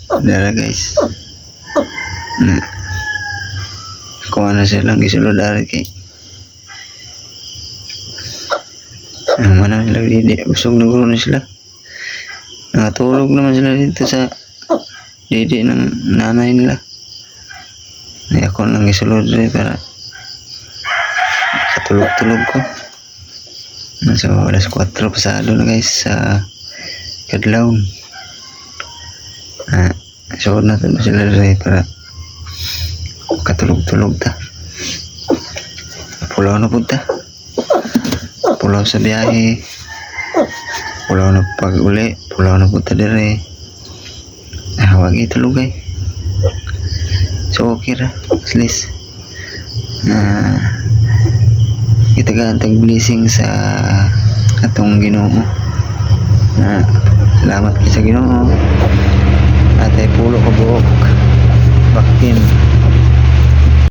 Dala guys. Na. Kuha na silang gisulod dari kay. Mana nila didi. Busog na guro na sila. Nakatulog naman sila dito sa didi ng nanay nila. Ay ako nang gisulod rin para katulog-tulog ko. So, alas 4 pasado na guys sa Kadlawon. So, natin na sila rin para katulog-tulog ta. Pulaw na punta. Pulaw sa biyahe. Pulaw na pag-uli. Pulaw na punta dire. Wag itulog ay. So, okay ra. At least. Kita gantag blessing sa atong Ginoo. Salamat sa Ginoo. Atay pulo ka buok. Bakin.